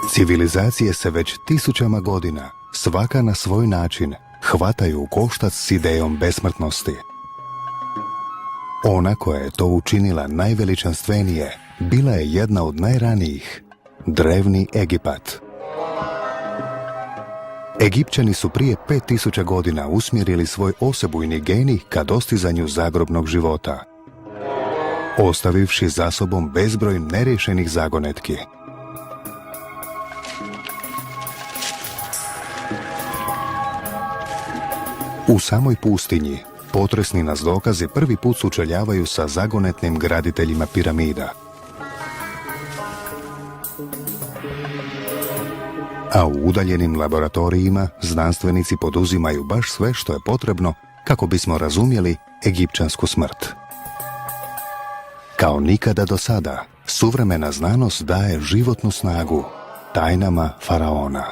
Civilizacije se već tisućama godina, svaka na svoj način, hvataju u koštac s idejom besmrtnosti. Ona koja je to učinila najveličanstvenije, bila je jedna od najranijih, drevni Egipat. Egipćani su prije 5000 godina usmjerili svoj osebujni geni ka dostizanju zagrobnog života, ostavivši za sobom bezbroj neriješenih zagonetki. U samoj pustinji, potresni nas dokazi prvi put sučeljavaju sa zagonetnim graditeljima piramida. A u udaljenim laboratorijima znanstvenici poduzimaju baš sve što je potrebno kako bismo razumjeli egipćansku smrt. Kao nikada do sada, suvremena znanost daje životnu snagu tajnama faraona.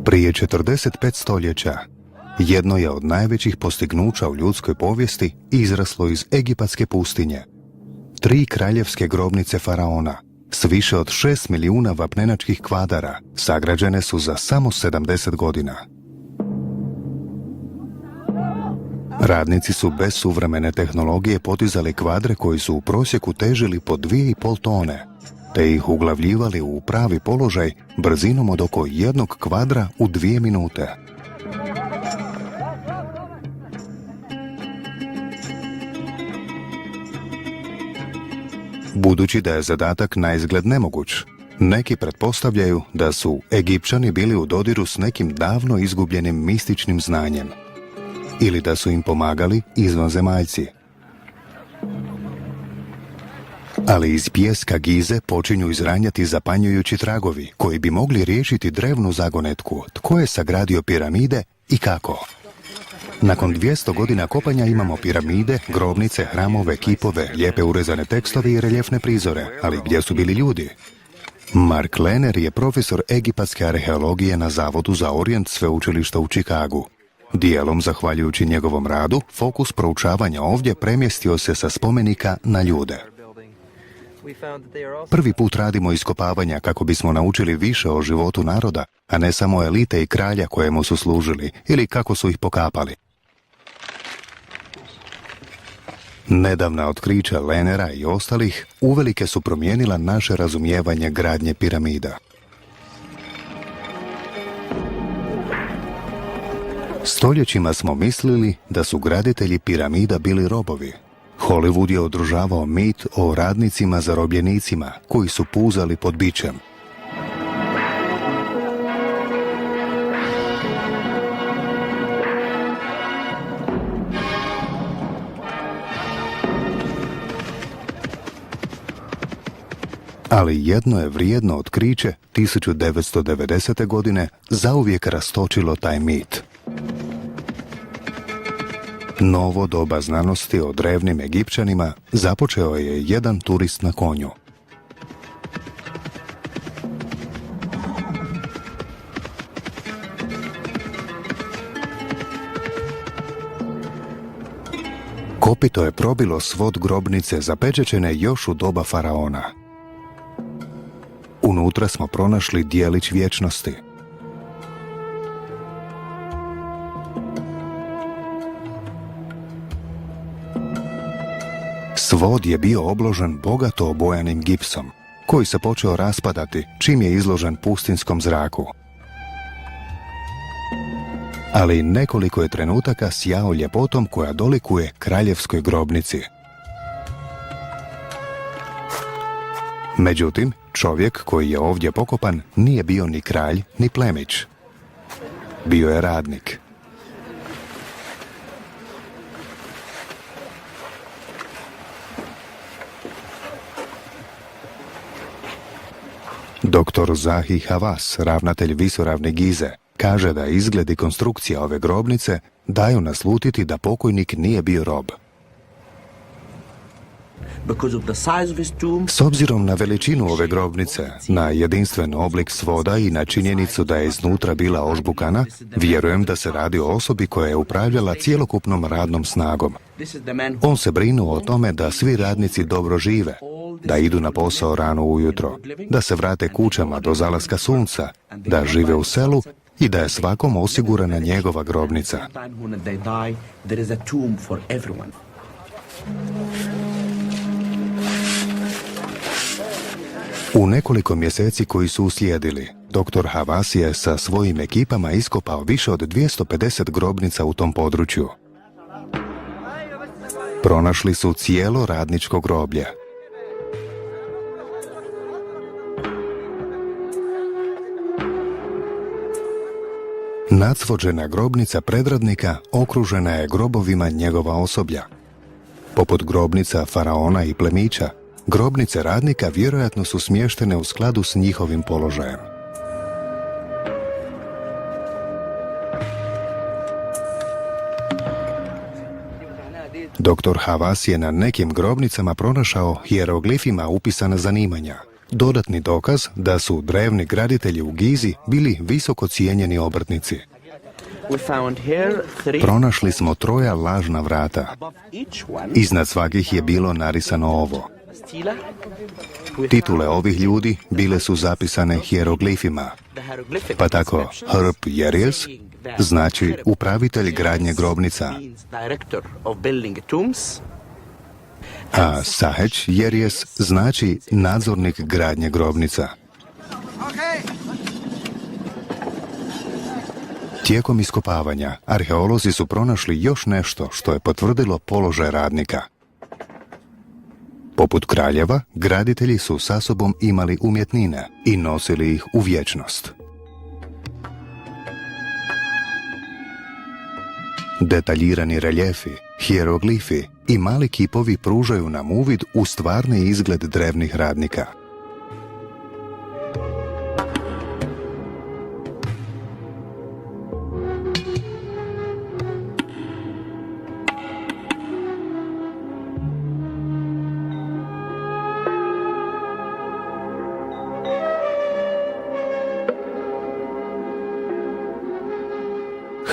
Prije 45 stoljeća, jedno je od najvećih postignuća u ljudskoj povijesti izraslo iz egipatske pustinje. 3 kraljevske grobnice faraona s više od 6 milijuna vapnenačkih kvadara sagrađene su za samo 70 godina. Radnici su bez suvremene tehnologije podizali kvadre koji su u prosjeku težili po 2,5 tone, te ih uglavljivali u pravi položaj brzinom od oko 1 kvadra u 2 minute. Budući da je zadatak naizgled nemoguć, neki pretpostavljaju da su Egipćani bili u dodiru s nekim davno izgubljenim mističnim znanjem, ili da su im pomagali izvanzemaljci. Ali iz pijeska Gize počinju izranjati zapanjujući tragovi koji bi mogli riješiti drevnu zagonetku tko je sagradio piramide i kako. Nakon 200 godina kopanja imamo piramide, grobnice, hramove, kipove, lijepe urezane tekstove i reljefne prizore, ali gdje su bili ljudi? Mark Lehner je profesor egipatske arheologije na Zavodu za Orijent sveučilišta u Čikagu. Dijelom zahvaljujući njegovom radu, fokus proučavanja ovdje premjestio se sa spomenika na ljude. Prvi put radimo iskopavanja kako bismo naučili više o životu naroda, a ne samo elite i kralja kojemu su služili ili kako su ih pokapali. Nedavna otkrića Lehnera i ostalih uvelike su promijenila naše razumijevanje gradnje piramida. Stoljećima smo mislili da su graditelji piramida bili robovi. Hollywood je održavao mit o radnicima zarobljenicima koji su puzali pod bičem. Ali jedno je vrijedno otkriće 1990. godine zauvijek rastočilo taj mit. Novo doba znanosti o drevnim Egipćanima započeo je jedan turist na konju. Kopito je probilo svod grobnice zapečećene još u doba faraona. Unutra smo pronašli dijelić vječnosti. Svod je bio obložen bogato obojanim gipsom, koji se počeo raspadati čim je izložen pustinskom zraku. Ali nekoliko je trenutaka sjao ljepotom koja dolikuje kraljevskoj grobnici. Međutim, čovjek koji je ovdje pokopan nije bio ni kralj, ni plemić. Bio je radnik. Dr. Zahi Hawass, ravnatelj visoravne Gize, kaže da izgled i konstrukcija ove grobnice daju naslutiti da pokojnik nije bio rob. S obzirom na veličinu ove grobnice, na jedinstven oblik svoda i na činjenicu da je iznutra bila ožbukana, vjerujem da se radi o osobi koja je upravljala cjelokupnom radnom snagom. On se brinuo o tome da svi radnici dobro žive, da idu na posao rano ujutro, da se vrate kućama do zalaska sunca, da žive u selu i da je svakom osigurana njegova grobnica. U nekoliko mjeseci koji su uslijedili, dr. Havas je sa svojim ekipama iskopao više od 250 grobnica u tom području. Pronašli su cijelo radničko groblje. Nacvođena grobnica predradnika okružena je grobovima njegova osoblja. Poput grobnica faraona i plemića, grobnice radnika vjerojatno su smještene u skladu s njihovim položajem. Dr. Havas je na nekim grobnicama pronašao hijeroglifima upisana zanimanja, dodatni dokaz da su drevni graditelji u Gizi bili visoko cijenjeni obrtnici. Pronašli smo 3 lažna vrata. Iznad svakih je bilo narisano ovo. Titule ovih ljudi bile su zapisane hijeroglifima, pa tako Hrp Jerijes znači upravitelj gradnje grobnica, a Saheć Jerijes znači nadzornik gradnje grobnica. Tijekom iskopavanja, arheolozi su pronašli još nešto što je potvrdilo položaj radnika. Poput kraljeva, graditelji su sa sobom imali umjetnine i nosili ih u vječnost. Detaljirani reljefi, hijeroglifi i mali kipovi pružaju nam uvid u stvarni izgled drevnih radnika.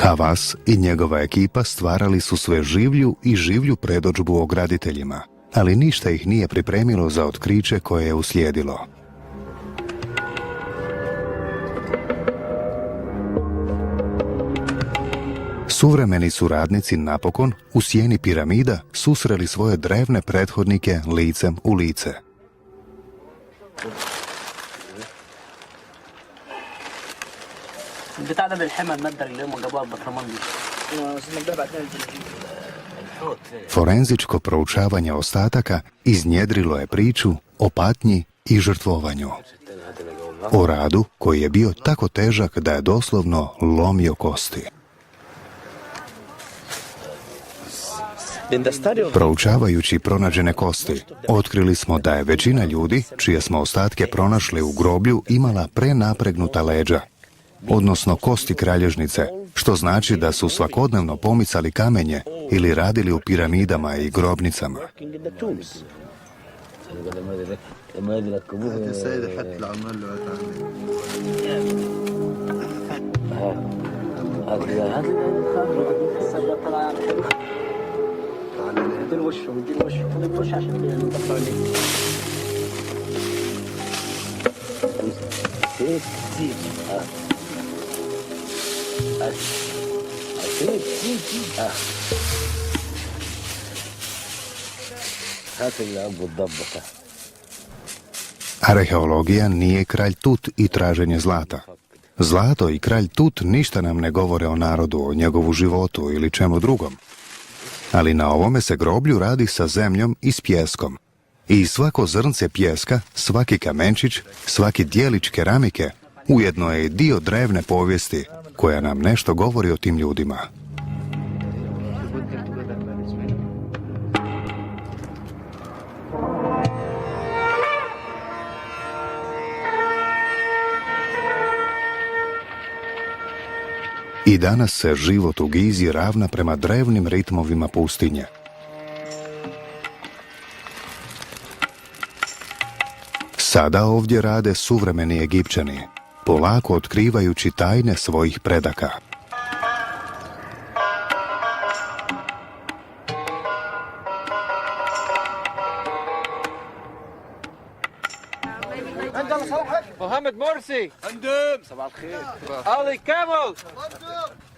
Havas i njegova ekipa stvarali su sve življu i življu predodžbu o graditeljima, ali ništa ih nije pripremilo za otkriće koje je uslijedilo. Suvremeni su radnici napokon u sjeni piramida susreli svoje drevne prethodnike licem u lice. البتاع ده بالحمى المادة اللي هم جابوها ببطرمان دي. Forenzičko proučavanje ostataka iznjedrilo je priču o patnji i žrtvovanju. O radu koji je bio tako težak da je doslovno lomio kosti. Proučavajući pronađene kosti, otkrili smo da je većina ljudi, čije smo ostatke pronašli u groblju, imala prenapregnuta leđa, odnosno kosti kralježnice, što znači da su svakodnevno pomicali kamenje ili radili u piramidama i grobnicama. Arheologija nije kralj Tut i traženje zlata. Zlato i kralj Tut ništa nam ne govore o narodu, o njegovu životu ili čemu drugom. Ali na ovome se groblju radi sa zemljom i s pijeskom. I svako zrnce pijeska, svaki kamenčić, svaki dijelić keramike ujedno je dio drevne povijesti koja nam nešto govori o tim ljudima. I danas se život u Gizi ravna prema drevnim ritmovima pustinje. Sada ovdje rade suvremeni Egipćani, polako otkrivajući tajne svojih predaka. Mohamed Morsi. Ali Camel.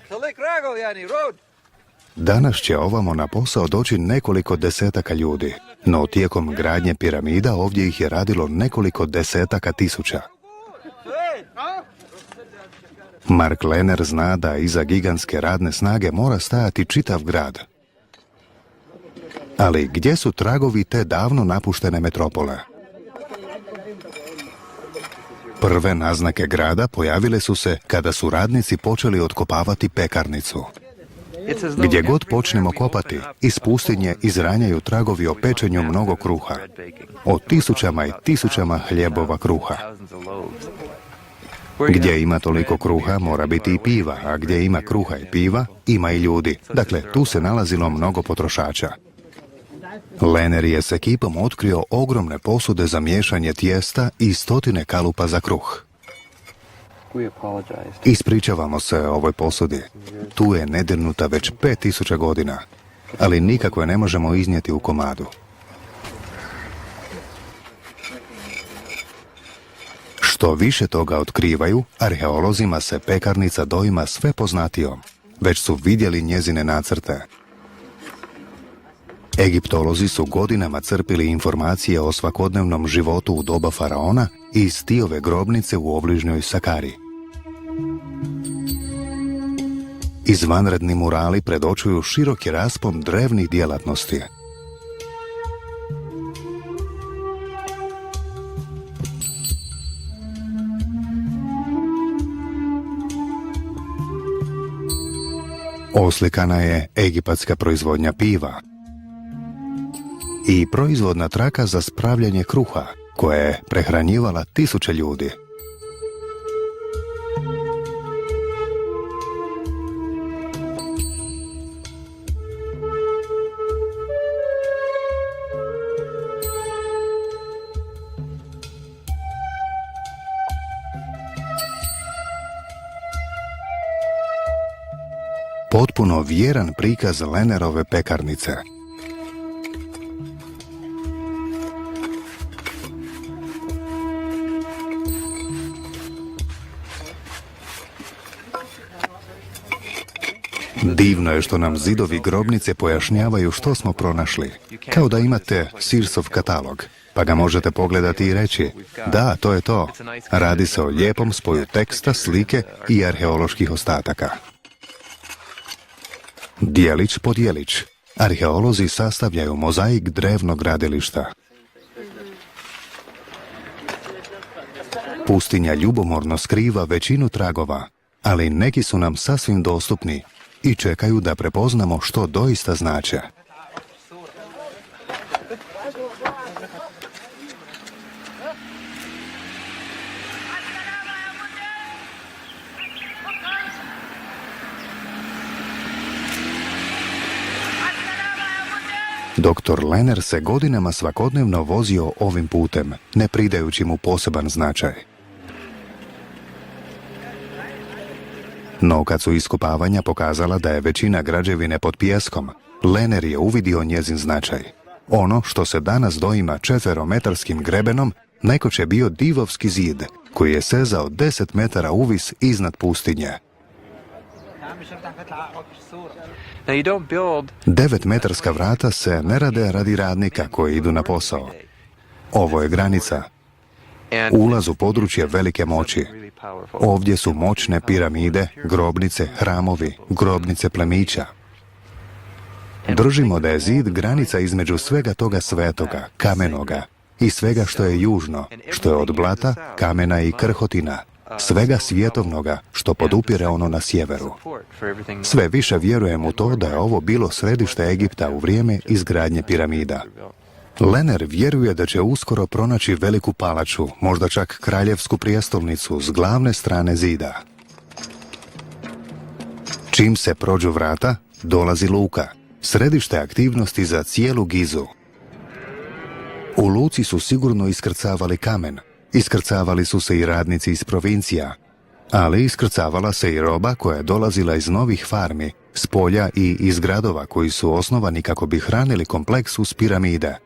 Salik Ragol, yani, road. Danas će ovamo na posao doći nekoliko desetaka ljudi, no tijekom gradnje piramida ovdje ih je radilo nekoliko desetaka tisuća. Mark Lehner zna da iza gigantske radne snage mora stajati čitav grad. Ali gdje su tragovi te davno napuštene metropole? Prve naznake grada pojavile su se kada su radnici počeli otkopavati pekarnicu. Gdje god počnemo kopati, iz pustinje izranjaju tragovi o pečenju mnogo kruha, o tisućama i tisućama hljebova kruha. Gdje ima toliko kruha, mora biti i piva, a gdje ima kruha i piva, ima i ljudi. Dakle, tu se nalazilo mnogo potrošača. Lehner je s ekipom otkrio ogromne posude za miješanje tijesta i stotine kalupa za kruh. Ispričavamo se o ovoj posudi. Tu je nedirnuta već 5000 godina, ali nikako je ne možemo iznijeti u komadu. Što više toga otkrivaju, arheolozima se pekarnica doima sve poznatijom. Već su vidjeli njezine nacrte. Egiptolozi su godinama crpili informacije o svakodnevnom životu u doba faraona iz Tiove grobnice u obližnjoj Sakari. Izvanredni murali predočuju široki raspon drevnih djelatnosti. Oslikana je egipatska proizvodnja piva i proizvodna traka za spravljanje kruha, koja je prehranjivala tisuće ljudi. Potpuno vjeran prikaz Lehnerove pekarnice. Divno je što nam zidovi grobnice pojašnjavaju što smo pronašli. Kao da imate Searsov katalog, pa ga možete pogledati i reći: da, to je to. Radi se o lijepom spoju teksta, slike i arheoloških ostataka. Dijelić po dijelić, arheolozi sastavljaju mozaik drevnog gradilišta. Pustinja ljubomorno skriva većinu tragova, ali neki su nam sasvim dostupni i čekaju da prepoznamo što doista znače. Dr. Lehner se godinama svakodnevno vozio ovim putem, ne pridajući mu poseban značaj. No kad su iskopavanja pokazala da je većina građevine pod pijeskom, Lehner je uvidio njezin značaj. Ono što se danas doima četverometarskim grebenom, nekoć je bio divovski zid, koji je sezao 10 metara uvis iznad pustinje. 9-metarska vrata se ne rade radi radnika koji idu na posao. Ovo je granica. Ulaz u područje velike moći. Ovdje su moćne piramide, grobnice, hramovi, grobnice plemića. Držimo da je zid granica između svega toga svetoga, kamenoga i svega što je južno, što je od blata, kamena i krhotina, svega svjetovnoga što podupire ono na sjeveru. Sve više vjerujem u to da je ovo bilo središte Egipta u vrijeme izgradnje piramida. Lehner vjeruje da će uskoro pronaći veliku palaču, možda čak kraljevsku prijestolnicu s glavne strane zida. Čim se prođu vrata, dolazi luka, središte aktivnosti za cijelu Gizu. U luci su sigurno iskrcavali kamen, Iskrcavali su se i radnici iz provincija, ali iskrcavala se i roba koja je dolazila iz novih farmi, s polja i iz gradova koji su osnovani kako bi hranili kompleks uz piramide.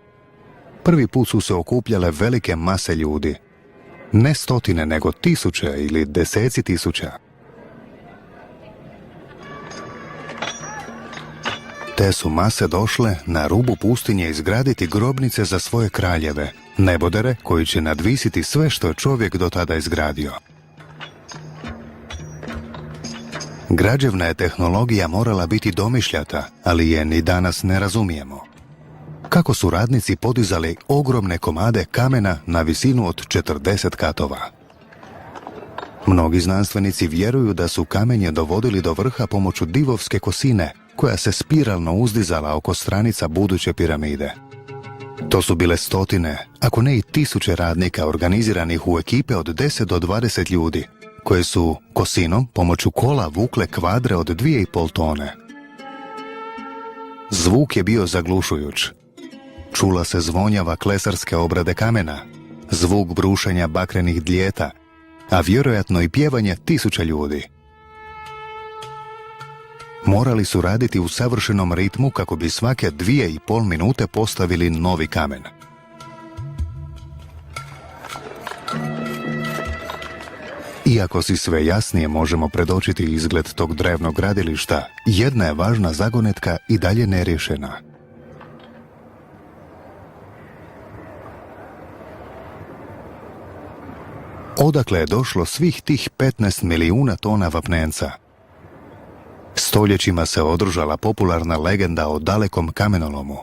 Prvi put su se okupljale velike mase ljudi. Ne stotine, nego tisuće ili deseci tisuća. Te su mase došle na rubu pustinje izgraditi grobnice za svoje kraljeve, nebodere koji će nadvisiti sve što je čovjek do tada izgradio. Građevna je tehnologija morala biti domišljata, ali je ni danas ne razumijemo. Kako su radnici podizali ogromne komade kamena na visinu od 40 katova. Mnogi znanstvenici vjeruju da su kamenje dovodili do vrha pomoću divovske kosine, koja se spiralno uzdizala oko stranica buduće piramide. To su bile stotine, ako ne i tisuće radnika organiziranih u ekipe od 10 do 20 ljudi, koje su kosinom pomoću kola vukle kvadre od 2,5 tone. Zvuk je bio zaglušujuć. Čula se zvonjava klesarske obrade kamena, zvuk brušenja bakrenih dlijeta, a vjerojatno i pjevanje tisuća ljudi. Morali su raditi u savršenom ritmu kako bi svake 2,5 minute postavili novi kamen. Iako si sve jasnije možemo predočiti izgled tog drevnog gradilišta, jedna je važna zagonetka i dalje neriješena. Odakle je došlo svih tih 15 milijuna tona vapnenca? Stoljećima se održala popularna legenda o dalekom kamenolomu.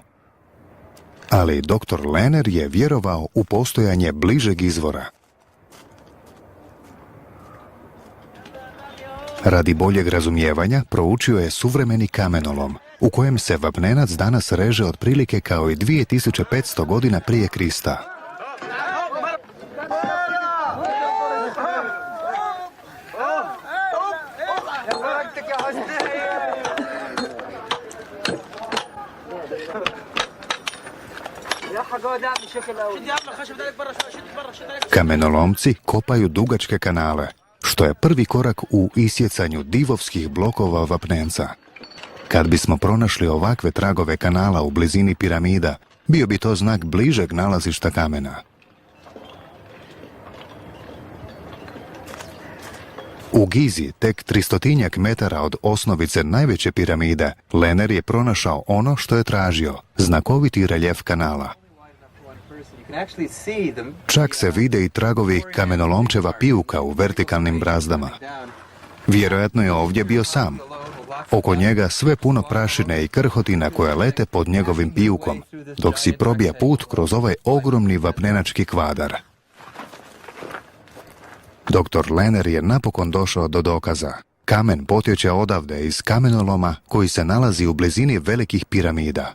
Ali dr. Lehner je vjerovao u postojanje bližeg izvora. Radi boljeg razumijevanja proučio je suvremeni kamenolom, u kojem se vapnenac danas reže otprilike kao i 2500 godina prije Krista. Kamenolomci kopaju dugačke kanale, što je prvi korak u isjecanju divovskih blokova vapnenca. Kad bismo pronašli ovakve tragove kanala u blizini piramida, bio bi to znak bližeg nalazišta kamena. U Gizi, tek 300 metara od osnovice najveće piramide, Lehner je pronašao ono što je tražio, znakoviti reljef kanala. Čak se vide i tragovi kamenolomčeva pijuka u vertikalnim brazdama. Vjerojatno je ovdje bio sam. Oko njega sve puno prašine i krhotina koje lete pod njegovim pijukom, dok si probija put kroz ovaj ogromni vapnenački kvadar. Dr. Lehner je napokon došao do dokaza. Kamen potječe odavde iz kamenoloma koji se nalazi u blizini velikih piramida.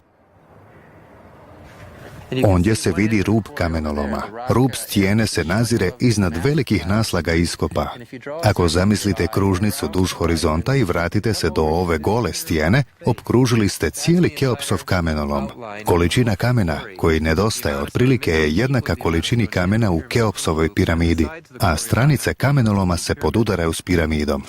Ondje se vidi rub kamenoloma. Rub stijene se nazire iznad velikih naslaga iskopa. Ako zamislite kružnicu duž horizonta i vratite se do ove gole stijene, opkružili ste cijeli Keopsov kamenolom. Količina kamena koji nedostaje otprilike je jednaka količini kamena u Keopsovoj piramidi, a stranice kamenoloma se podudaraju s piramidom.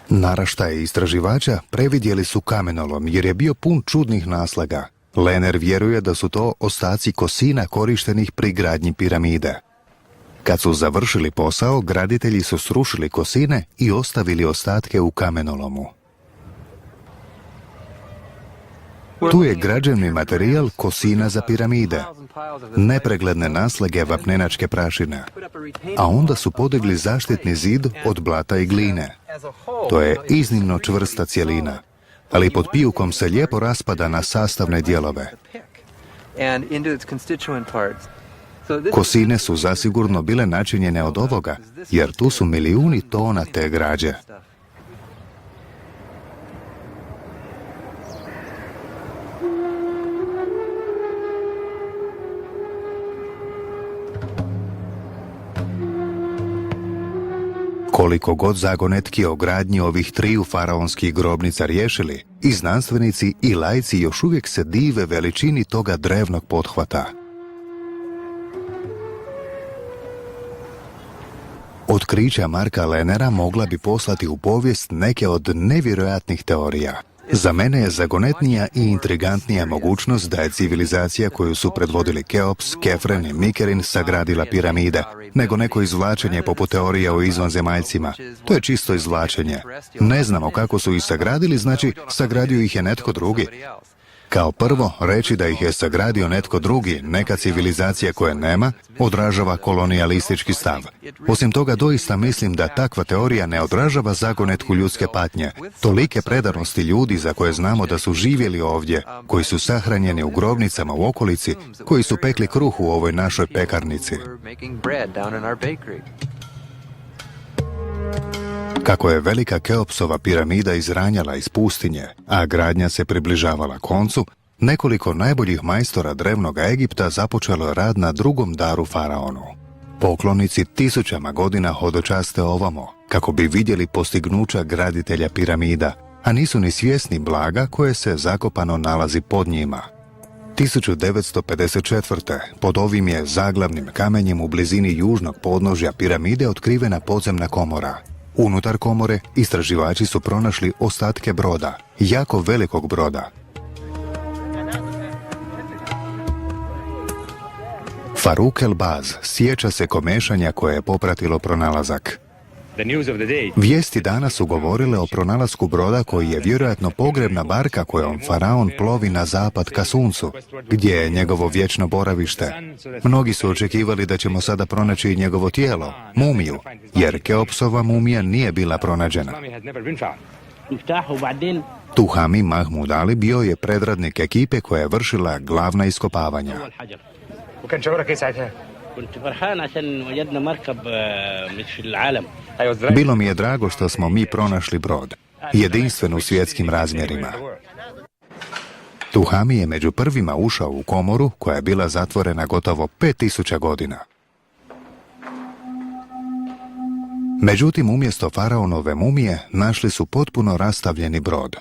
Naraštaje istraživača previdjeli su kamenolom jer je bio pun čudnih naslaga. Lehner vjeruje da su to ostaci kosina korištenih pri gradnji piramide. Kad su završili posao, graditelji su srušili kosine i ostavili ostatke u kamenolomu. Tu je građevni materijal kosina za piramide, nepregledne naslage vapnenačke prašine, a onda su podigli zaštitni zid od blata i gline. To je iznimno čvrsta cjelina, ali pod pijukom se lijepo raspada na sastavne dijelove. Kosine su zasigurno bile načinjene od ovoga, jer tu su milijuni tona te građe. Koliko god zagonetki o gradnji ovih triju faraonskih grobnica riješili, i znanstvenici i laici još uvijek se dive veličini toga drevnog pothvata. Otkrića Marka Lenera mogla bi poslati u povijest neke od nevjerojatnih teorija. Za mene je zagonetnija i intrigantnija mogućnost da je civilizacija koju su predvodili Keops, Kefren i Mikerin sagradila piramide, nego neko izvlačenje poput teorija o izvanzemaljcima. To je čisto izvlačenje. Ne znamo kako su ih sagradili, znači sagradio ih je netko drugi. Kao prvo, reći da ih je sagradio netko drugi, neka civilizacija koje nema, odražava kolonijalistički stav. Osim toga, doista mislim da takva teorija ne odražava zagonetku ljudske patnje, tolike predanosti ljudi za koje znamo da su živjeli ovdje, koji su sahranjeni u grobnicama u okolici, koji su pekli kruh u ovoj našoj pekarnici. Kako je velika Keopsova piramida izranjala iz pustinje, a gradnja se približavala koncu, nekoliko najboljih majstora drevnog Egipta započelo je rad na drugom daru faraonu. Poklonici tisućama godina hodočaste ovamo, kako bi vidjeli postignuća graditelja piramida, a nisu ni svjesni blaga koje se zakopano nalazi pod njima. 1954. pod ovim je zaglavnim kamenjem u blizini južnog podnožja piramide otkrivena podzemna komora. Unutar komore istraživači su pronašli ostatke broda, jako velikog broda. Faruk El-Baz sjeća se komešanja koje je popratilo pronalazak. Vijesti dana su govorile o pronalasku broda koji je vjerojatno pogrebna barka kojom faraon plovi na zapad ka suncu, gdje je njegovo vječno boravište. Mnogi su očekivali da ćemo sada pronaći njegovo tijelo, mumiju, jer Keopsova mumija nije bila pronađena. Tuhami Mahmud Ali bio je predradnik ekipe koja je vršila glavna iskopavanja. Bilo mi je drago što smo mi pronašli brod, jedinstven u svjetskim razmjerima. Tuhami je među prvima ušao u komoru koja je bila zatvorena gotovo 5000 godina. Međutim, umjesto faraonove mumije našli su potpuno rastavljeni brod.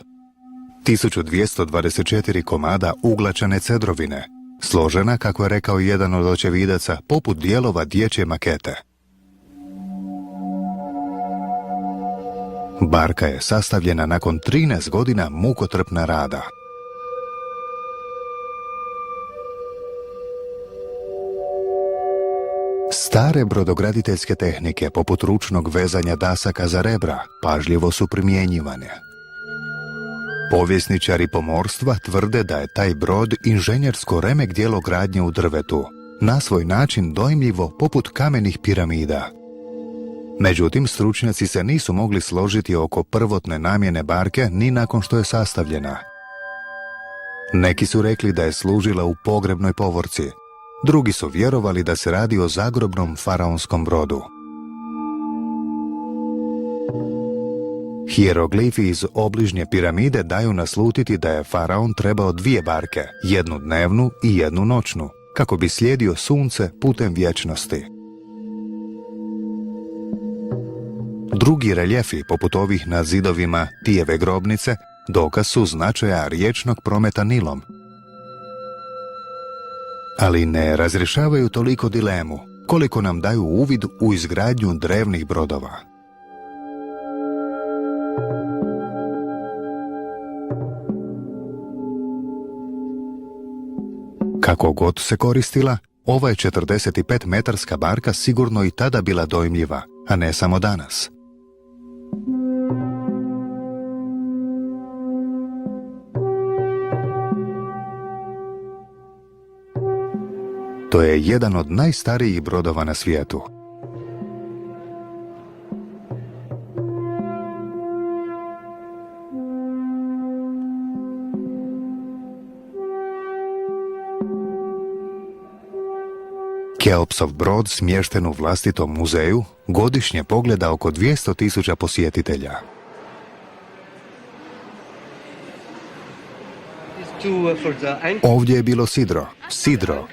1224 komada uglačane cedrovine, složena, kako je rekao jedan od očevidaca, poput dijelova dječje makete. Barka je sastavljena nakon 13 godina mukotrpna rada. Stare brodograditeljske tehnike, poput ručnog vezanja dasaka za rebra, pažljivo su primjenjivane. Povjesničari pomorstva tvrde da je taj brod inženjersko remek djelo gradnje u drvetu, na svoj način dojmljivo poput kamenih piramida. Međutim, stručnjaci se nisu mogli složiti oko prvotne namjene barke ni nakon što je sastavljena. Neki su rekli da je služila u pogrebnoj povorci, drugi su vjerovali da se radi o zagrobnom faraonskom brodu. Hijeroglifi iz obližnje piramide daju naslutiti da je faraon trebao 2 barke, jednu dnevnu i jednu noćnu, kako bi slijedio sunce putem vječnosti. Drugi reljefi, poput ovih na zidovima Tijeve grobnice, dokaz su značaja riječnog prometa Nilom. Ali ne razrješavaju toliko dilemu, koliko nam daju uvid u izgradnju drevnih brodova. Kako god se koristila, ova je 45-metarska barka sigurno i tada bila dojmljiva, a ne samo danas. To je jedan od najstarijih brodova na svijetu. Keopsov brod, smješten u vlastitom muzeju, godišnje pogleda oko 200.000 posjetitelja. Ovdje je bilo sidro.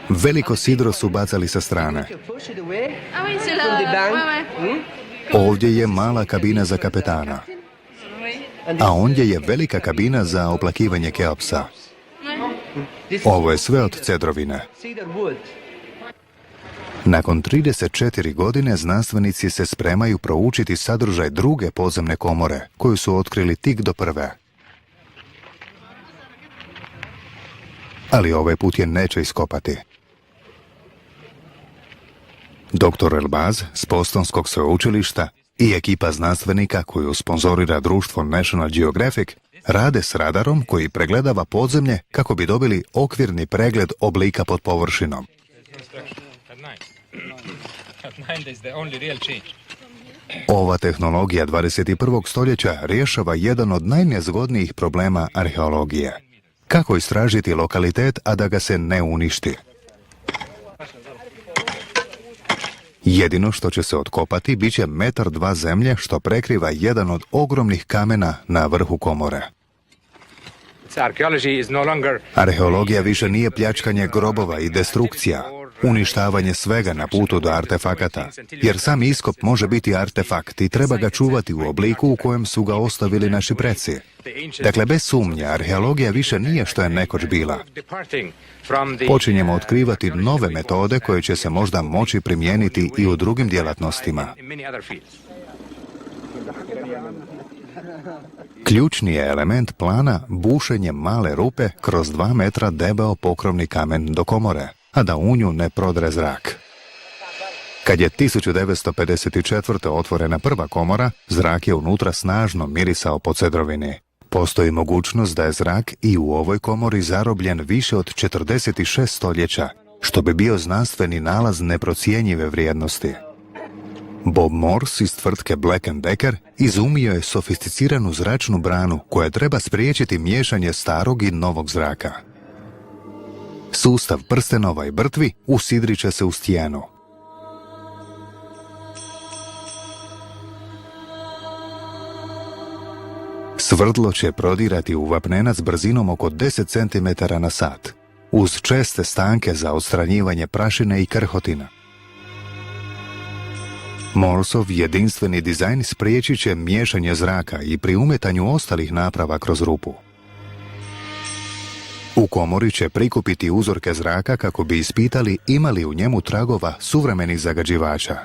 Veliko sidro su bacali sa strane. Ovdje je mala kabina za kapetana. A ondje je velika kabina za oplakivanje Keopsa. Ovo je sve od cedrovine. Nakon 34 godine znanstvenici se spremaju proučiti sadržaj druge podzemne komore, koju su otkrili tik do prve. Ali ovaj put je neće iskopati. Dr. Elbaz s Bostonskog sveučilišta i ekipa znanstvenika koju sponzorira društvo National Geographic rade s radarom koji pregledava podzemlje kako bi dobili okvirni pregled oblika pod površinom. Ova tehnologija 21. stoljeća rješava jedan od najnezgodnijih problema arheologije. Kako istražiti lokalitet, a da ga se ne uništi? Jedino što će se otkopati bit će 1,2 metra zemlje što prekriva jedan od ogromnih kamena na vrhu komore. Arheologija više nije pljačkanje grobova i destrukcija, uništavanje svega na putu do artefakata, jer sam iskop može biti artefakt i treba ga čuvati u obliku u kojem su ga ostavili naši preci. Dakle, bez sumnje, arheologija više nije što je nekoć bila. Počinjemo otkrivati nove metode koje će se možda moći primijeniti i u drugim djelatnostima. Ključni je element plana bušenje male rupe kroz 2 metra debeo pokrovni kamen do komore, a da u nju ne prodre zrak. Kad je 1954. otvorena prva komora, zrak je unutra snažno mirisao po cedrovini. Postoji mogućnost da je zrak i u ovoj komori zarobljen više od 46 stoljeća, što bi bio znanstveni nalaz neprocjenjive vrijednosti. Bob Morse iz tvrtke Black & Decker izumio je sofisticiranu zračnu branu koja treba spriječiti miješanje starog i novog zraka. Sustav prstenova i brtvi usidrit će se u stijenu. Svrdlo će prodirati u vapnenac brzinom oko 10 cm na sat, uz česte stanke za odstranjivanje prašine i krhotina. Morsov jedinstveni dizajn spriječit će miješanje zraka i pri umetanju ostalih naprava kroz rupu. U komori će prikupiti uzorke zraka kako bi ispitali ima li u njemu tragova suvremenih zagađivača.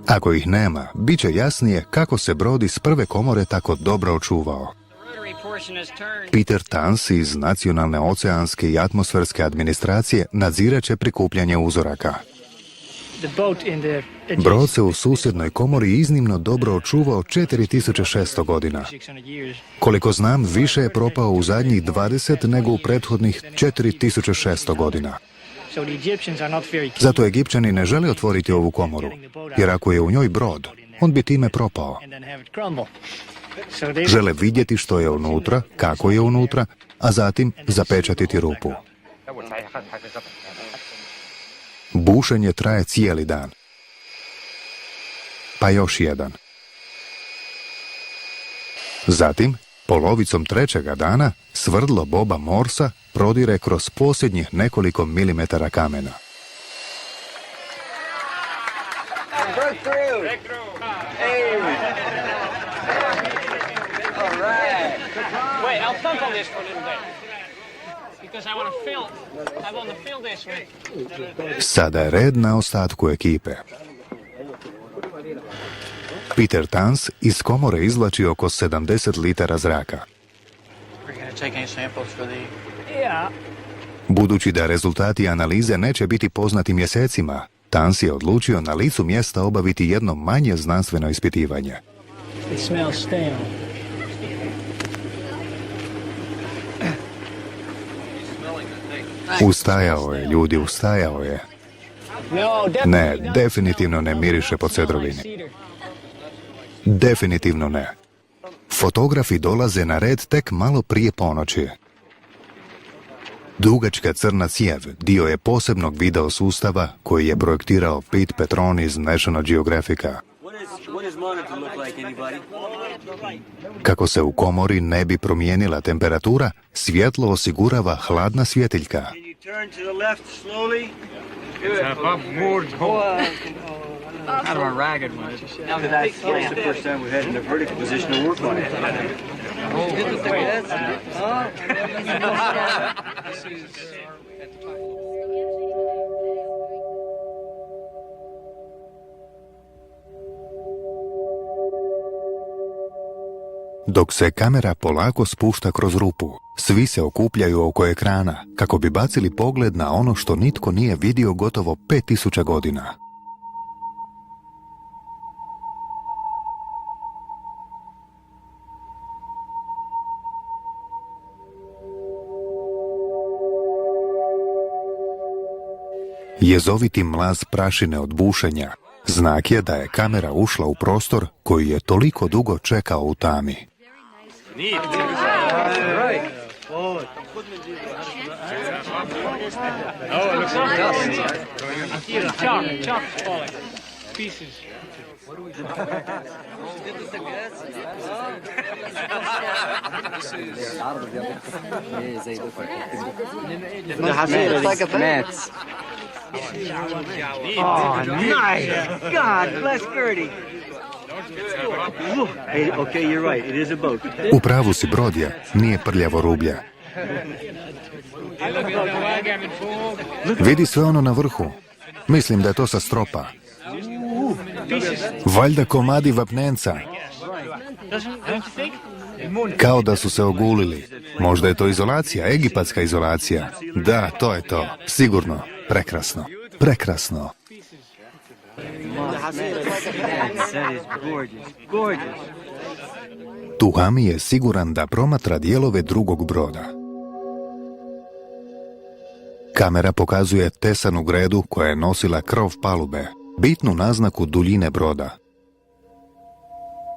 Ako ih nema, bit će jasnije kako se brod iz prve komore tako dobro očuvao. Peter Tans iz Nacionalne oceanske i atmosferske administracije nadzirat će prikupljanje uzoraka. Brod se u susjednoj komori iznimno dobro očuvao 4600 godina. Koliko znam, više je propao u zadnjih 20 nego u prethodnih 4600 godina. Zato Egipćani ne žele otvoriti ovu komoru, jer ako je u njoj brod, on bi time propao. Žele vidjeti što je unutra, kako je unutra, a zatim zapečatiti rupu. Bušenje traje cijeli dan. Pa još jedan. Zatim, polovicom trećega dana, svrdlo Boba Morsa prodire kroz posljednjih nekoliko milimetara kamena. Sada je red na ostatku ekipe. Peter Tans iz komore izvlači oko 70 litara zraka. Budući da rezultati analize neće biti poznati mjesecima, Tans je odlučio na licu mjesta obaviti jedno manje znanstveno ispitivanje. Ustajao je, ljudi, ustajao je. Ne, definitivno ne miriše po cedrovini. Definitivno ne. Fotografi dolaze na red tek malo prije ponoći. Dugačka crna cijev dio je posebnog video sustava koji je projektirao Pete Petron iz National Geographica. Kako se u komori ne bi promijenila temperatura, svjetlo osigurava hladna svjetiljka. Kind of a ragged one. That's the first time we had in a vertical position to work on it. Dok se kamera polako spušta kroz rupu, svi se okupljaju oko ekrana kako bi bacili pogled na ono što nitko nije vidio gotovo 5000 godina. Jezoviti mlaz prašine od bušenja znak je da je kamera ušla u prostor koji je toliko dugo čekao u tami. Oh, nice! God bless Gertie. Hey, okay, you're right. It is a boat. U pravu si, brod je, nije prljavo rublja. Vidi sve ono na vrhu. Mislim da je to sa stropa. Valjda komadi vapnenca. Kao da su se ogulili. Možda je to izolacija, egipatska izolacija. Da, to je to. Sigurno. Prekrasno. Prekrasno. That is gorgeous. Gorgeous. Tuhami je siguran da promatra dijelove drugog broda. Kamera pokazuje tesanu gredu koja je nosila krov palube, bitnu naznaku duljine broda.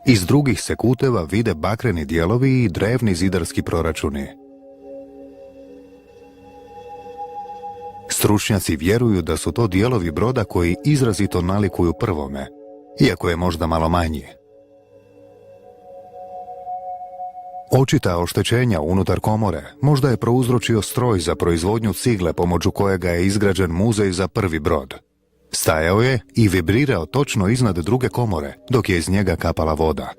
Iz drugih se kuteva vide bakreni dijelovi i drevni zidarski proračuni. Stručnjaci vjeruju da su to dijelovi broda koji izrazito nalikuju prvome, iako je možda malo manji. Očita oštećenja unutar komore možda je prouzročio stroj za proizvodnju cigle pomoću kojega je izgrađen muzej za prvi brod. Stajao je i vibrirao točno iznad druge komore, dok je iz njega kapala voda.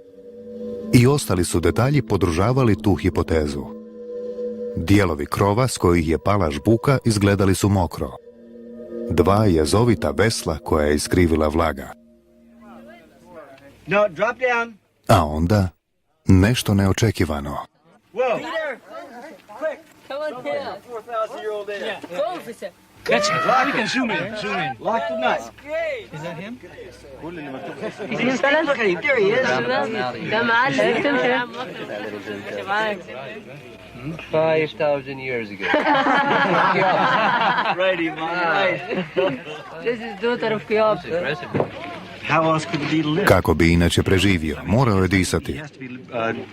I ostali su detalji podržavali tu hipotezu. Dijelovi krova s kojih je pala žbuka izgledali su mokro. 2 jezovita vesla koja je iskrivila vlaga. No, drop down. A onda, nešto neočekivano. Whoa. Come on, Tim. 4,000-year-old air. Go, officer. Catch it. We can zoom in. Zoom in. Lock the nuts. Great. Is that him? Look at him. There he is. ده معلم. تمام. 5,000 years ago. Righty, man. Right. This is daughter of Cleopatra. How else could it be to live? Kako bi inače preživio, morao je disati.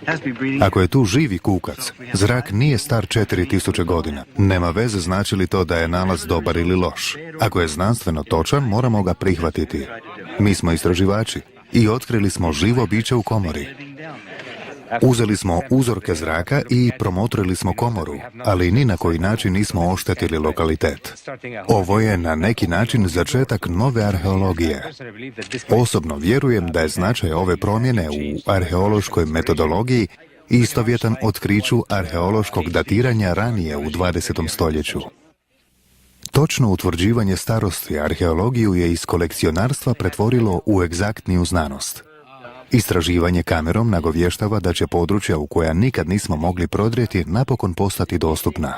Has to be breathing. Ako je tu živi kukac, zrak nije star 4000 godina. Nema veze znači li to da je nalaz dobar ili loš. Ako je znanstveno točan, moramo ga prihvatiti. Mi smo istraživači i otkrili smo živo biće u komori. Uzeli smo uzorke zraka i promotrili smo komoru, ali ni na koji način nismo oštetili lokalitet. Ovo je na neki način začetak nove arheologije. Osobno vjerujem da je značaj ove promjene u arheološkoj metodologiji istovjetan otkriću arheološkog datiranja ranije u 20. stoljeću. Točno utvrđivanje starosti arheologiju je iz kolekcionarstva pretvorilo u egzaktniju znanost. Istraživanje kamerom nagovještava da će područja u koja nikad nismo mogli prodrijeti napokon postati dostupna.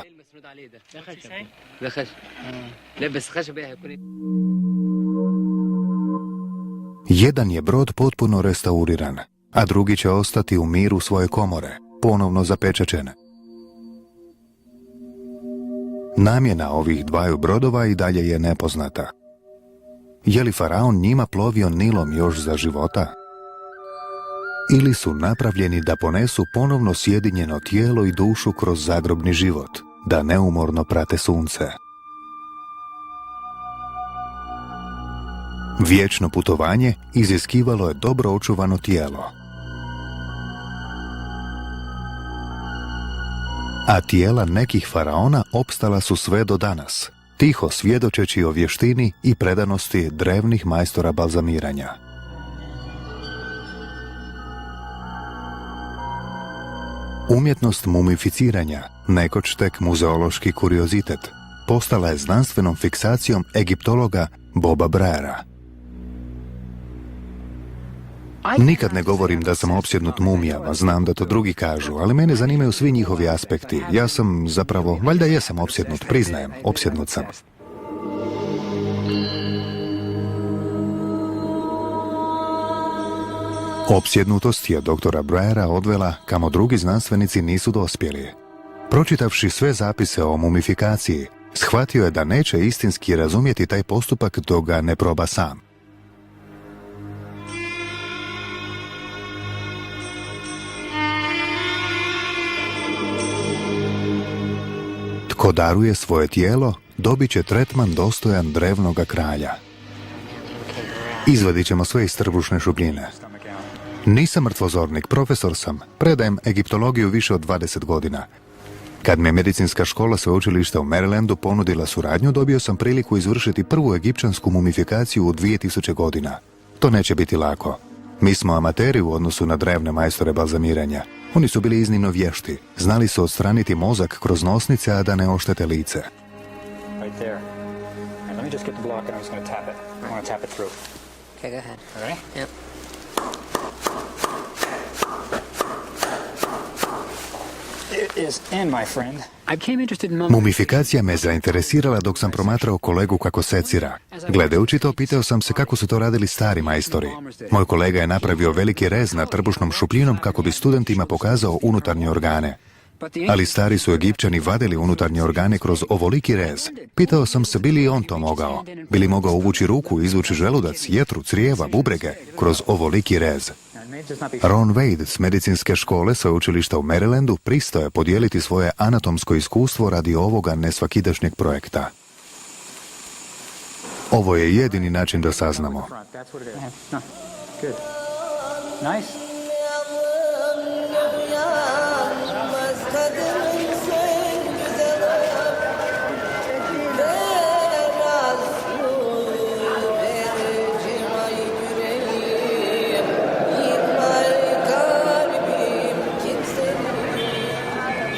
Jedan je brod potpuno restauriran, a drugi će ostati u miru svoje komore, ponovno zapečaćen. Namjena ovih 2 brodova i dalje je nepoznata. Je li faraon njima plovio Nilom još za života? Ili su napravljeni da ponesu ponovno sjedinjeno tijelo i dušu kroz zagrobni život, da neumorno prate sunce. Vječno putovanje iziskivalo je dobro očuvano tijelo. A tijela nekih faraona opstala su sve do danas, tiho svjedočeći o vještini i predanosti drevnih majstora balzamiranja. Umjetnost mumificiranja, nekoć tek muzeološki kuriozitet, postala je znanstvenom fiksacijom egiptologa Boba Brayera. Nikad ne govorim da sam opsjednut mumijama, znam da to drugi kažu, ali mene zanimaju svi njihovi aspekti. Ja sam zapravo, valjda jesam opsjednut, priznajem, opsjednut sam. Opsjednutost je doktora Brera odvela kamo drugi znanstvenici nisu dospjeli. Pročitavši sve zapise o mumifikaciji, shvatio je da neće istinski razumjeti taj postupak dok ga ne proba sam. Tko daruje svoje tijelo, dobit će tretman dostojan drevnoga kralja. Izvadit ćemo sve iz trbušne šupljine. Nisam mrtvozornik, profesor sam. Predajem egiptologiju više od 20 godina. Kad mi je medicinska škola sveučilišta u Marylandu ponudila suradnju, dobio sam priliku izvršiti prvu egipćansku mumifikaciju u 2000 godina. To neće biti lako. Mi smo amateri u odnosu na drevne majstore balzamiranja. Oni su bili iznimno vješti. Znali su odstraniti mozak kroz nosnice, a da ne oštete lice. Right there. And let me just get the block and I'm just going to tap it. I want to tap it through. Okay, go ahead. All right? Yep. It is in, my friend. I became interested in Mumifikacija me zainteresirala dok sam promatrao kolegu kako secira. Gledajući to, pitao sam se kako su to radili stari majstori. Moj kolega je napravio veliki rez nad trbušnom šupljinom kako bi studentima pokazao unutarnje organe. Ali stari su Egipćani vadili unutarnje organe kroz ovoliki rez. Pitao sam se bi li i on to mogao. Bi li mogao uvući ruku, izvući želudac, jetru, crijeva, bubrege kroz ovoliki rez. Ron Wade s medicinske škole sveučilišta u Marylandu pristao je podijeliti svoje anatomsko iskustvo radi ovoga nesvakidašnjeg projekta. Ovo je jedini način da saznamo. That's what it is. No. Good. Nice.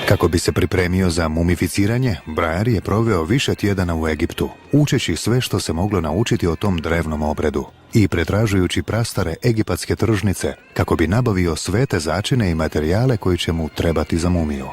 Kako bi se pripremio za mumificiranje, Brajer je proveo više tjedana u Egiptu, učeći sve što se moglo naučiti o tom drevnom obredu i pretražujući prastare egipatske tržnice kako bi nabavio sve te začine i materijale koji će mu trebati za mumiju.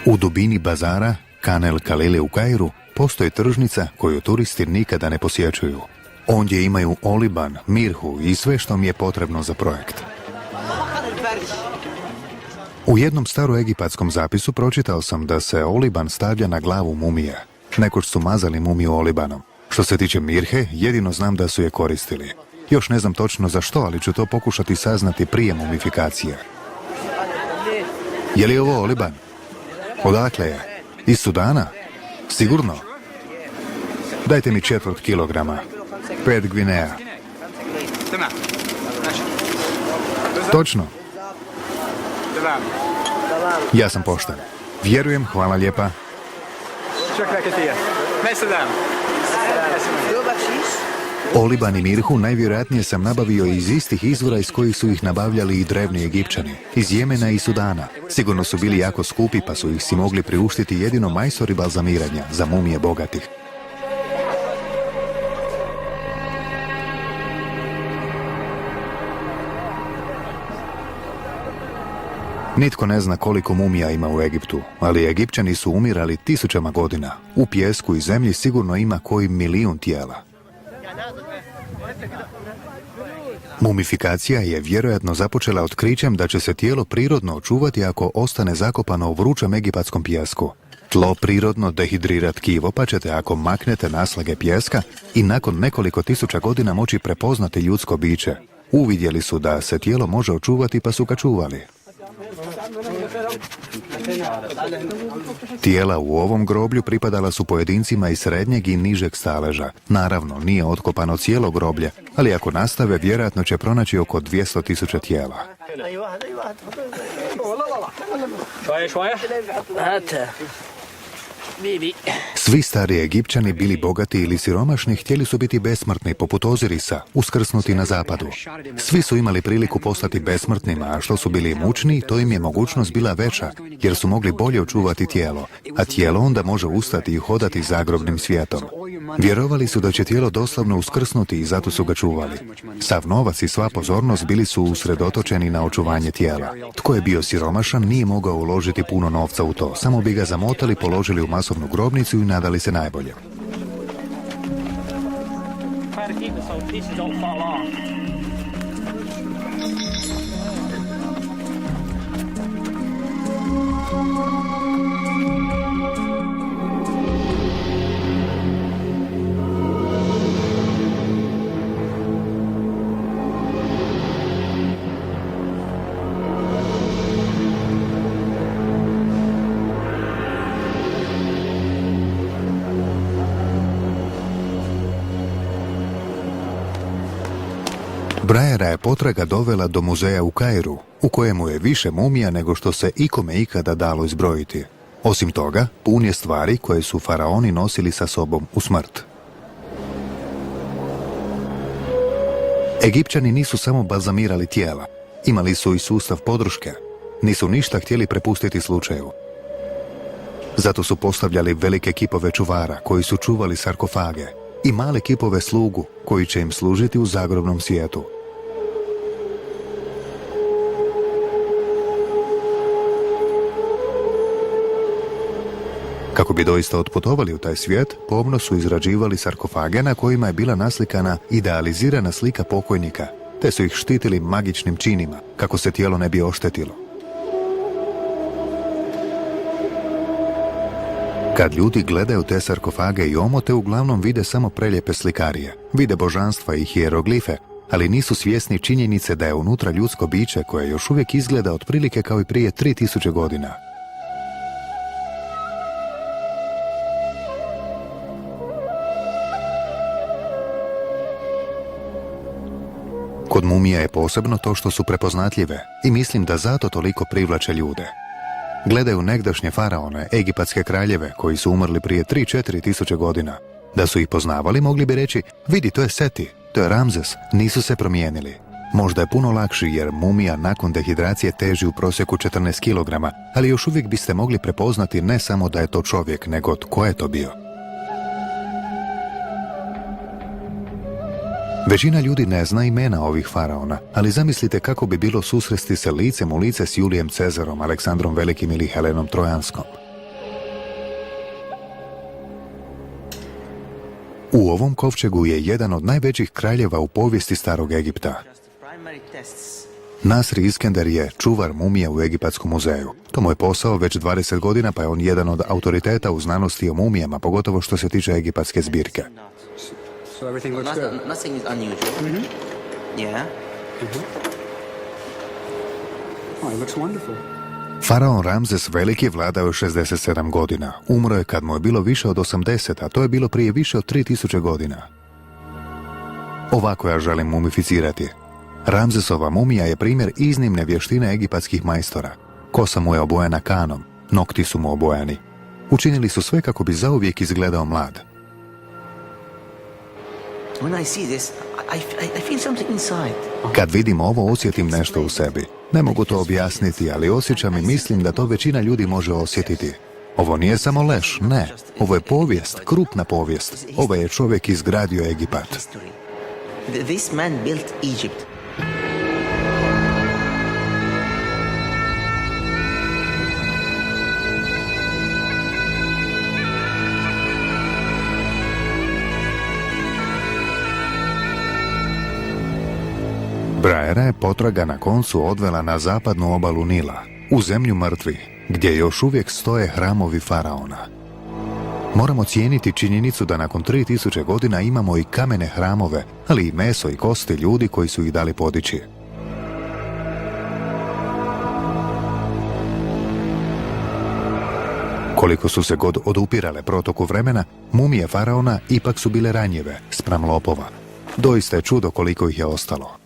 U dubini bazara, Kanel Kalile u Kairu, postoji tržnica koju turisti nikada ne posjećuju. Ondje imaju oliban, mirhu i sve što mi je potrebno za projekt. U jednom staroegipatskom zapisu pročitao sam da se oliban stavlja na glavu mumije. Nekoć su mazali mumiju olibanom. Što se tiče mirhe, jedino znam da su je koristili. Još ne znam točno za što, ali ću to pokušati saznati prije mumifikacije. Je li ovo oliban? Odakle je? Iz Sudana? Sigurno? Dajte mi 1/4 kilograma. 5 Gvineja. Točno. Ja sam pošten. Vjerujem, hvala lijepa. Oliban i mirhu najvjerojatnije sam nabavio iz istih izvora iz kojih su ih nabavljali i drevni Egipćani, iz Jemena i Sudana. Sigurno su bili jako skupi, pa su ih si mogli priuštiti jedino majstori balzamiranja za mumije bogatih. Nitko ne zna koliko mumija ima u Egiptu, ali Egipćani su umirali tisućama godina. U pijesku i zemlji sigurno ima koji 1 milijun tijela. Mumifikacija je vjerojatno započela otkrićem da će se tijelo prirodno očuvati ako ostane zakopano u vrućem egipatskom pijesku. Tlo prirodno dehidrira tkivo, pa ćete ako maknete naslage pijeska i nakon nekoliko tisuća godina moći prepoznati ljudsko biće. Uvidjeli su da se tijelo može očuvati, pa su ga čuvali. Tijela u ovom groblju pripadala su pojedincima iz srednjeg i nižeg staleža. Naravno, nije otkopano cijelo groblje, ali ako nastave, vjerojatno će pronaći oko 200.000 tijela. Svi stari Egipćani, bili bogati ili siromašni, htjeli su biti besmrtni poput Ozirisa, uskrsnuti na zapadu. Svi su imali priliku postati besmrtnima, a što su bili imućniji, to im je mogućnost bila veća, jer su mogli bolje očuvati tijelo, a tijelo onda može ustati i hodati zagrobnim svijetom. Vjerovali su da će tijelo doslovno uskrsnuti i zato su ga čuvali. Sav novac i sva pozornost bili su usredotočeni na očuvanje tijela. Tko je bio siromašan nije mogao uložiti puno novca u to, samo bi ga zamotali, položili u masovnu grobnicu i nadali se najbolje. Try to keep it so pieces don't fall off. Brajera je potraga dovela do muzeja u Kairu, u kojemu je više mumija nego što se ikome ikada dalo izbrojiti. Osim toga, pun je stvari koje su faraoni nosili sa sobom u smrt. Egipćani nisu samo balzamirali tijela, imali su i sustav podrške. Nisu ništa htjeli prepustiti slučaju. Zato su postavljali velike kipove čuvara koji su čuvali sarkofage i male kipove slugu koji će im služiti u zagrobnom svijetu. Kako bi doista otputovali u taj svijet, pomno su izrađivali sarkofage na kojima je bila naslikana idealizirana slika pokojnika, te su ih štitili magičnim činima, kako se tijelo ne bi oštetilo. Kad ljudi gledaju te sarkofage i omote, uglavnom vide samo prelijepe slikarije, vide božanstva i hijeroglife, ali nisu svjesni činjenice da je unutra ljudsko biće koje još uvijek izgleda otprilike kao i prije 3000 godina. Kod mumija je posebno to što su prepoznatljive i mislim da zato toliko privlače ljude. Gledaju negdašnje faraone, egipatske kraljeve koji su umrli prije 3-4 tisuće godina. Da su ih poznavali, mogli bi reći, vidi, to je Seti, to je Ramzes, nisu se promijenili. Možda je puno lakši jer mumija nakon dehidracije teži u prosjeku 14 kg, ali još uvijek biste mogli prepoznati ne samo da je to čovjek, nego tko je to bio. Većina ljudi ne zna imena ovih faraona, ali zamislite kako bi bilo susresti se licem u lice s Julijem Cezarom, Aleksandrom Velikim ili Helenom Trojanskom. U ovom kovčegu je jedan od najvećih kraljeva u povijesti Starog Egipta. Nasri Iskender je čuvar mumija u Egipatskom muzeju. To mu je posao već 20 godina, pa je on jedan od autoriteta u znanosti o mumijama, pogotovo što se tiče egipatske zbirke. So everything looks good. Nothing is unusual. Yeah. Oh, it looks wonderful. Faraon Ramzes Veliki vladao je 67 godina. Umro je kad mu je bilo više od 80, a to je bilo prije više od 3000 godina. Ovako ja želim mumificirati. Ramzesova mumija je primjer iznimne vještine egipatskih majstora. Kosa mu je obojena kanom, nokti su mu obojani. Učinili su sve kako bi zauvijek izgledao mlad. When I see this, I feel something inside. Kad vidim ovo, osjetim nešto u sebi. Ne mogu to objasniti, ali osjećam i mislim da to većina ljudi može osjetiti. Ovo nije samo leš, ne. Ovo je povijest, krupna povijest. Ovaj je čovjek izgradio Egipat. This man built Egypt. Brajera je potraga na koncu odvela na zapadnu obalu Nila, u zemlju mrtvih, gdje još uvijek stoje hramovi faraona. Moramo cijeniti činjenicu da nakon 3000 godina imamo i kamene hramove, ali i meso i kosti ljudi koji su ih dali podići. Koliko su se god odupirale protoku vremena, mumije faraona ipak su bile ranjive, spram lopova. Doista je čudo koliko ih je ostalo.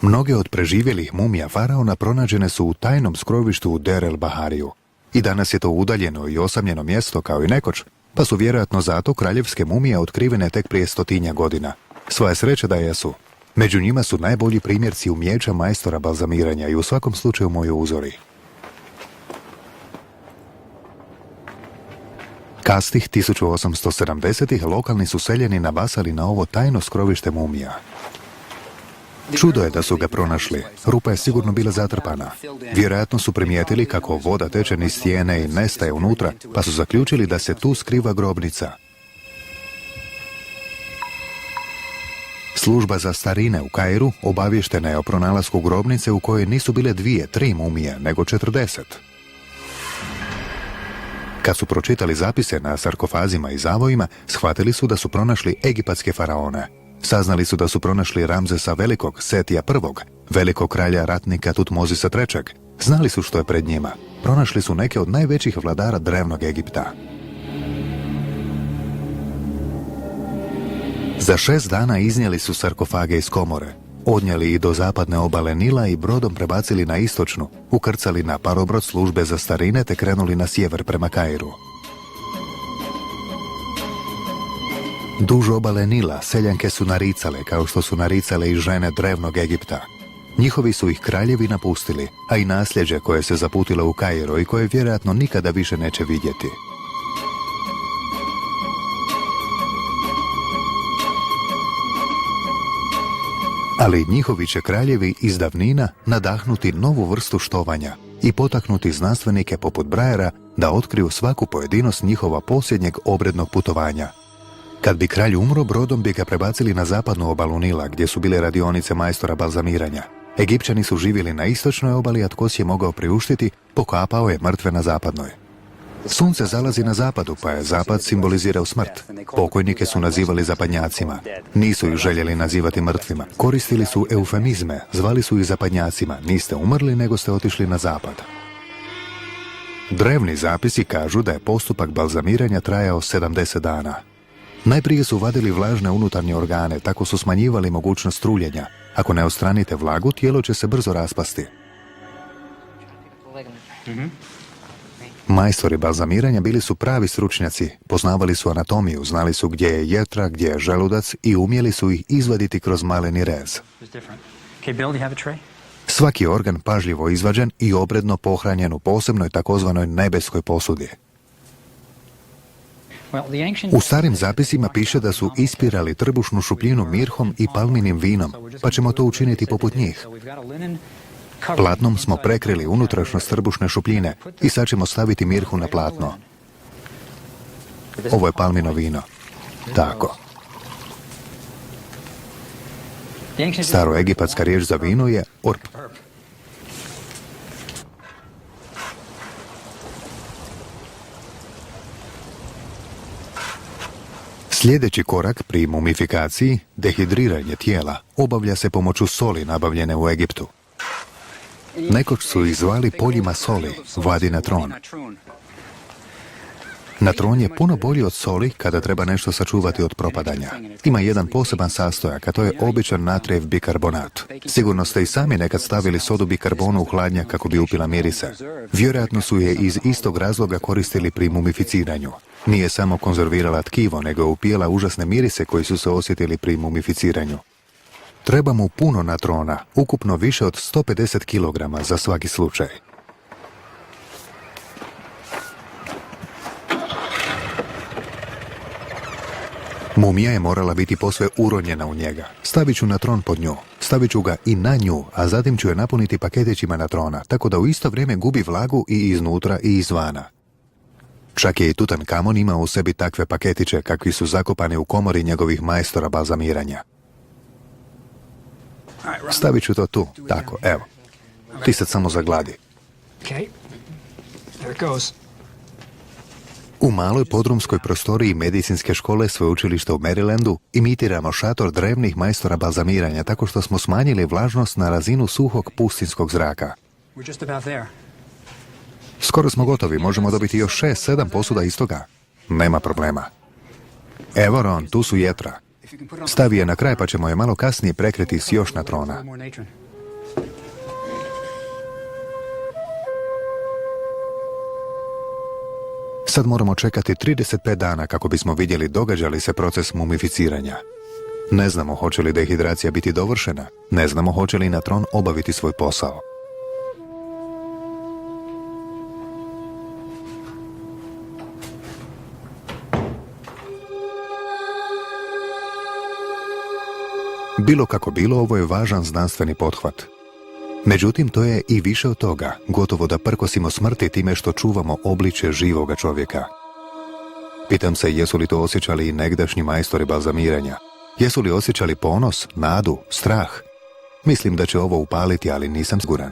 Mnoge od preživjelih mumija faraona pronađene su u tajnom skrovištu u Der el Bahariju. I danas je to udaljeno i osamljeno mjesto kao i nekoć, pa su vjerojatno zato kraljevske mumije otkrivene tek prije 100 godina. Svoje sreće da jesu. Među njima su najbolji primjerci umijeća majstora balzamiranja i u svakom slučaju moji uzori. Kasnih 1870-ih lokalni su seljeni nabasali na ovo tajno skrovište mumija. Čudo je da su ga pronašli. Rupa je sigurno bila zatrpana. Vjerojatno su primijetili kako voda teče niz stijene i nestaje unutra, pa su zaključili da se tu skriva grobnica. Služba za starine u Kairu obavještena je o pronalasku grobnice u kojoj nisu bile 2-3 mumije, nego 40. Kad su pročitali zapise na sarkofazima i zavojima, shvatili su da su pronašli egipatske faraone. Saznali su da su pronašli Ramzesa Velikog, Setija I, velikog kralja ratnika Tutmozisa III. Znali su što je pred njima. Pronašli su neke od najvećih vladara drevnog Egipta. Za 6 dana iznijeli su sarkofage iz komore, odnijeli ih do zapadne obale Nila i brodom prebacili na istočnu, ukrcali na parobrod službe za starine te krenuli na sjever prema Kairu. Duž obale Nila seljanke su naricale kao što su naricale i žene drevnog Egipta. Njihovi su ih kraljevi napustili, a i nasljeđe koje se zaputilo u Kairo i koje vjerojatno nikada više neće vidjeti. Ali njihovi će kraljevi iz davnina nadahnuti novu vrstu štovanja i potaknuti znanstvenike poput Brajera da otkriju svaku pojedinost njihova posljednjeg obrednog putovanja. Kad bi kralj umro, brodom bi ga prebacili na zapadnu obalu Nila, gdje su bile radionice majstora balzamiranja. Egipćani su živjeli na istočnoj obali, a tko si je mogao priuštiti, pokapao je mrtve na zapadnoj. Sunce zalazi na zapadu, pa je zapad simbolizirao smrt. Pokojnike su nazivali zapadnjacima. Nisu ih željeli nazivati mrtvima. Koristili su eufemizme, zvali su ih zapadnjacima. Niste umrli, nego ste otišli na zapad. Drevni zapisi kažu da je postupak balzamiranja trajao 70 dana. Najprije su vadili vlažne unutarnje organe, tako su smanjivali mogućnost truljenja. Ako ne odstranite vlagu, tijelo će se brzo raspasti. Majstori balzamiranja bili su pravi stručnjaci, poznavali su anatomiju, znali su gdje je jetra, gdje je želudac i umjeli su ih izvaditi kroz maleni rez. Svaki organ pažljivo izvađen i obredno pohranjen u posebnoj takozvanoj nebeskoj posudi. U starim zapisima piše da su ispirali trbušnu šupljinu mirhom i palminim vinom, pa ćemo to učiniti poput njih. Platnom smo prekrili unutrašnjost trbušne šupljine i sad ćemo staviti mirhu na platno. Ovo je palmino vino. Tako. Staroegipatska riječ za vino je orp. Sljedeći korak pri mumifikaciji, dehidriranje tijela, obavlja se pomoću soli nabavljene u Egiptu. Nekoć su ih zvali poljima soli, vadi natron. Natron je puno bolji od soli kada treba nešto sačuvati od propadanja. Ima jedan poseban sastojak, a to je običan natrijev bikarbonat. Sigurno ste i sami nekad stavili sodu bikarbonu u hladnjak kako bi upila mirise. Vjerojatno su je iz istog razloga koristili pri mumificiranju. Nije samo konzervirala tkivo, nego je upijala užasne mirise koji su se osjetili pri mumificiranju. Treba mu puno natrona, ukupno više od 150 kg za svaki slučaj. Mumija je morala biti posve uronjena u njega. Stavit ću natron pod nju, stavit ću ga i na nju, a zatim ću je napuniti paketićima natrona, tako da u isto vrijeme gubi vlagu i iznutra i izvana. Čak je i Tutankamon imao u sebi takve paketiće kakvi su zakopani u komori njegovih majstora balzamiranja. Stavit ću to tu, tako, evo. Ti sad samo zagladi. U maloj podrumskoj prostoriji medicinske škole sveučilišta u Marylandu imitiramo šator drevnih majstora balzamiranja tako što smo smanjili vlažnost na razinu suhog pustinskog zraka. Skoro smo gotovi, možemo dobiti još 6-7 posuda istoga. Nema problema. Evo Ron, tu su jetra. Stavi je na kraj pa ćemo je malo kasnije prekriti s još natrona. Sad moramo čekati 35 dana kako bismo vidjeli događa li se proces mumificiranja. Ne znamo hoće li dehidracija biti dovršena, ne znamo hoće li natron obaviti svoj posao. Bilo kako bilo, ovo je važan znanstveni pothvat. Međutim, to je i više od toga, gotovo da prkosimo smrti time što čuvamo obličje živoga čovjeka. Pitam se, jesu li to osjećali i negdašnji majstori balzamiranja? Jesu li osjećali ponos, nadu, strah? Mislim da će ovo upaliti, ali nisam siguran.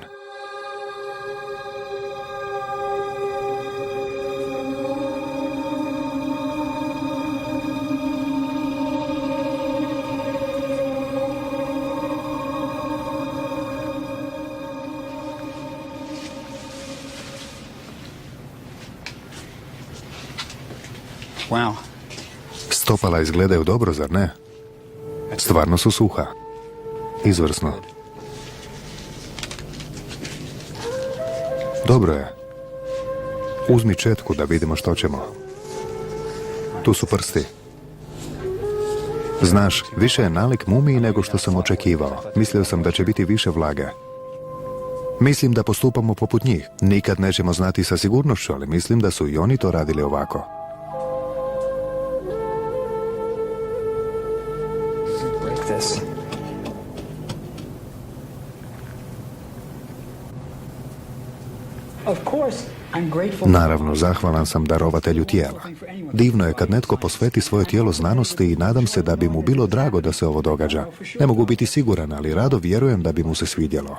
Wow. Stopala izgledaju dobro, zar ne? Stvarno su suha. Izvrsno. Dobro je. Uzmi četku da vidimo što ćemo. Tu su prsti. Znaš, više je nalik mumiji nego što sam očekivao. Mislio sam da će biti više vlage. Mislim da postupamo poput njih. Nikad nećemo znati sa sigurnošću, ali mislim da su i oni to radili ovako. Break this. Of course, I'm grateful. Naravno, zahvalan sam darovatelju tijela. Divno je kad netko posveti svoje tijelo znanosti i nadam se da bi mu bilo drago da se ovo događa. Ne mogu biti siguran, ali rado vjerujem da bi mu se svidjelo.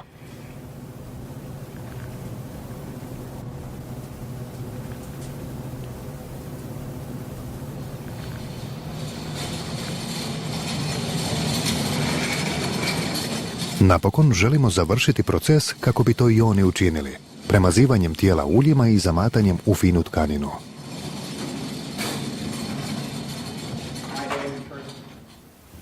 Napokon želimo završiti proces kako bi to i oni učinili, premazivanjem tijela uljima i zamatanjem u finu tkaninu.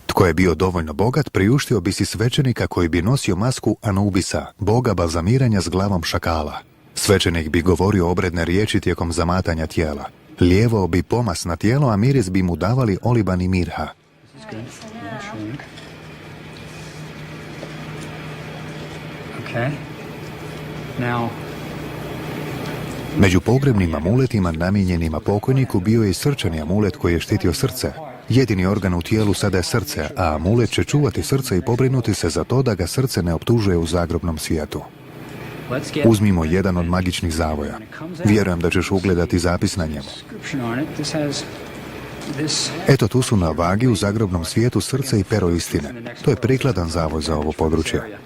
Tko je bio dovoljno bogat, priuštio bi si svećenika koji bi nosio masku Anubisa, boga balzamiranja s glavom šakala. Svećenik bi govorio obredne riječi tijekom zamatanja tijela. Lijevao bi pomas na tijelo, a miris bi mu davali oliban i mirha. Okay. Now, Među pogrebnim amuletima namijenjenima pokojniku bio je i srčani amulet koji je štitio srce. Jedini organ u tijelu sada je srce, a amulet će čuvati srce i pobrinuti se za to da ga srce ne optužuje u zagrobnom svijetu. let's get Uzmimo jedan od magičnih zavoja. Vjerujem da ćeš ugledati zapis na njemu. description on it. This has this. Eto, tu su na vagi u zagrobnom svijetu srce i pero istine. To je prikladan zavoj za ovo područje.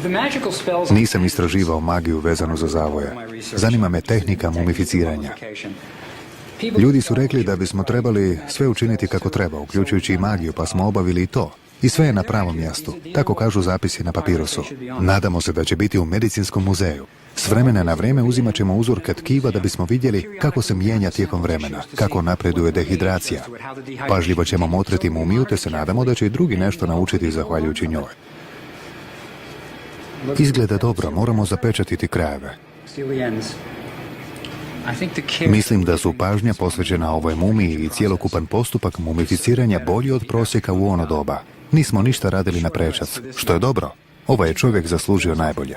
The magical spells. Nisam istraživao magiju vezanu za zavoje. Zanima me tehnika mumificiranja. Ljudi su rekli da bismo trebali sve učiniti kako treba, uključujući i magiju, pa smo obavili i to. I sve je na pravom mjestu. Tako kažu zapisi na papirusu. Nadamo se da će biti u medicinskom muzeju. S vremena na vrijeme uzimat ćemo uzorke tkiva da bismo vidjeli kako se mijenja tijekom vremena, kako napreduje dehidracija. Pažljivo ćemo motriti mumiju, te se nadamo da će i drugi nešto naučiti zahvaljujući njoj. Izgleda dobro, moramo zapečatiti krajeve. Seal the ends. I think the care. Mislim da su pažnja posvećena ovoj mumiji i cjelokupan postupak mumificiranja bolji od prosjeka u ono doba. Nismo ništa radili na prečac, što je dobro. Ovaj je čovjek zaslužio najbolje.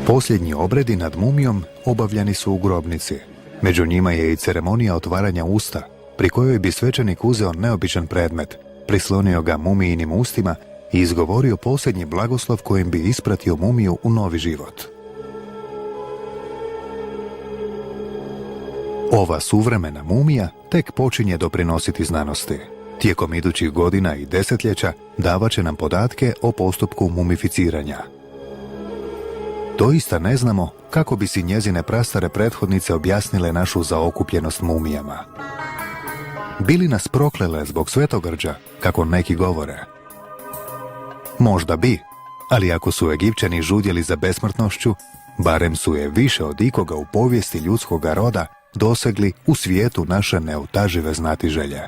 Posljednji obredi nad mumijom obavljani su u grobnici. Među njima je i ceremonija otvaranja usta, pri kojoj bi svećenik uzeo neobičan predmet, prislonio ga mumijinim ustima i izgovorio posljednji blagoslov kojim bi ispratio mumiju u novi život. Ova suvremena mumija tek počinje doprinositi znanosti. Tijekom idućih godina i desetljeća davat će nam podatke o postupku mumificiranja. Doista ne znamo kako bi si njezine prastare prethodnice objasnile našu zaokupljenost mumijama. Bili nas proklele zbog svetogrđa, kako neki govore? Možda bi, ali ako su Egipćani žudjeli za besmrtnošću, barem su je više od ikoga u povijesti ljudskoga roda dosegli u svijetu naše neutažive znatiželje.